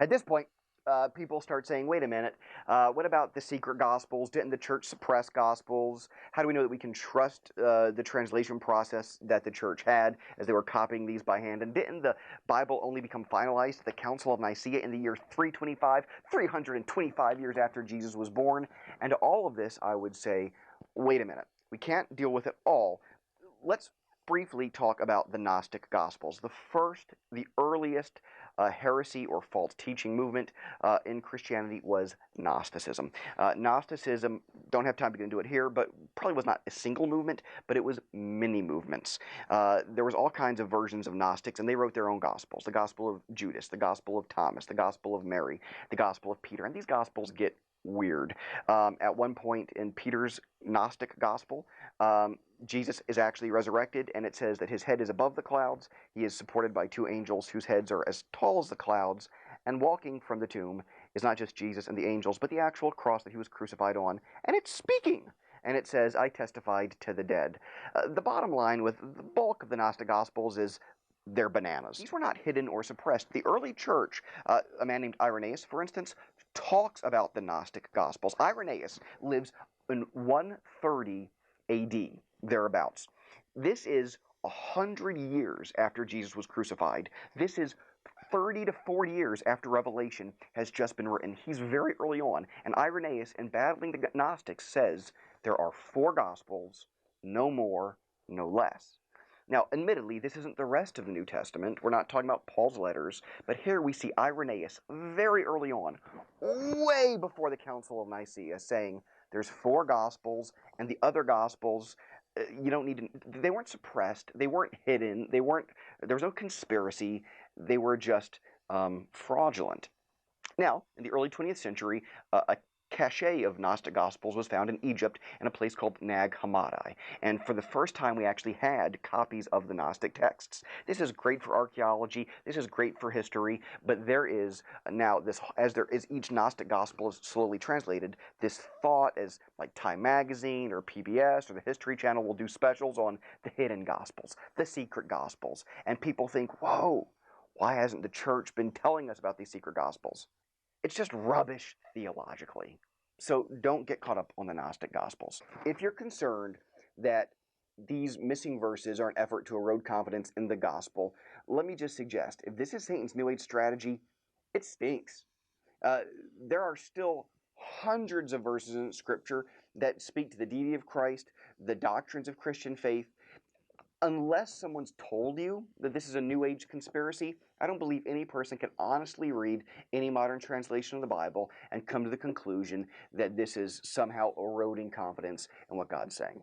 At this point, people start saying, wait a minute, what about the secret gospels? Didn't the church suppress gospels? How do we know that we can trust the translation process that the church had as they were copying these by hand? And didn't the Bible only become finalized at the Council of Nicaea in the year 325, 325 years after Jesus was born? And to all of this, I would say, wait a minute, we can't deal with it all. Let's briefly talk about the Gnostic Gospels. The earliest heresy or false teaching movement in Christianity was Gnosticism. Gnosticism, don't have time to get into it here, but probably was not a single movement, but it was many movements. There was all kinds of versions of Gnostics, and they wrote their own Gospels. The Gospel of Judas, the Gospel of Thomas, the Gospel of Mary, the Gospel of Peter, and these Gospels get weird. At one point in Peter's Gnostic Gospel, Jesus is actually resurrected, and it says that his head is above the clouds. He is supported by two angels whose heads are as tall as the clouds, and walking from the tomb is not just Jesus and the angels, but the actual cross that he was crucified on, and it's speaking. And it says, I testified to the dead. The bottom line with the bulk of the Gnostic Gospels is they're bananas. These were not hidden or suppressed. The early church, a man named Irenaeus, for instance, talks about the Gnostic Gospels. Irenaeus lives in 130 AD, thereabouts. This is 100 years after Jesus was crucified. This is 30 to 40 years after Revelation has just been written. He's very early on, and Irenaeus, in battling the Gnostics, says there are 4 Gospels, no more, no less. Now, admittedly, this isn't the rest of the New Testament. We're not talking about Paul's letters, but here we see Irenaeus very early on, way before the Council of Nicaea, saying there's 4 Gospels, and the other Gospels, you don't need to, they weren't suppressed, they weren't hidden, there was no conspiracy, they were just fraudulent. Now, in the early 20th century, a cache of Gnostic Gospels was found in Egypt in a place called Nag Hammadi. And for the first time, we actually had copies of the Gnostic texts. This is great for archaeology. This is great for history. But there is now this, as there is each Gnostic Gospel is slowly translated, this thought as like Time Magazine or PBS or the History Channel will do specials on the hidden Gospels, the secret Gospels. And people think, whoa, why hasn't the church been telling us about these secret Gospels? It's just rubbish theologically. So don't get caught up on the Gnostic Gospels. If you're concerned that these missing verses are an effort to erode confidence in the gospel, let me just suggest, if this is Satan's New Age strategy, it stinks. There are still hundreds of verses in Scripture that speak to the deity of Christ, the doctrines of Christian faith. Unless someone's told you that this is a New Age conspiracy, I don't believe any person can honestly read any modern translation of the Bible and come to the conclusion that this is somehow eroding confidence in what God's saying.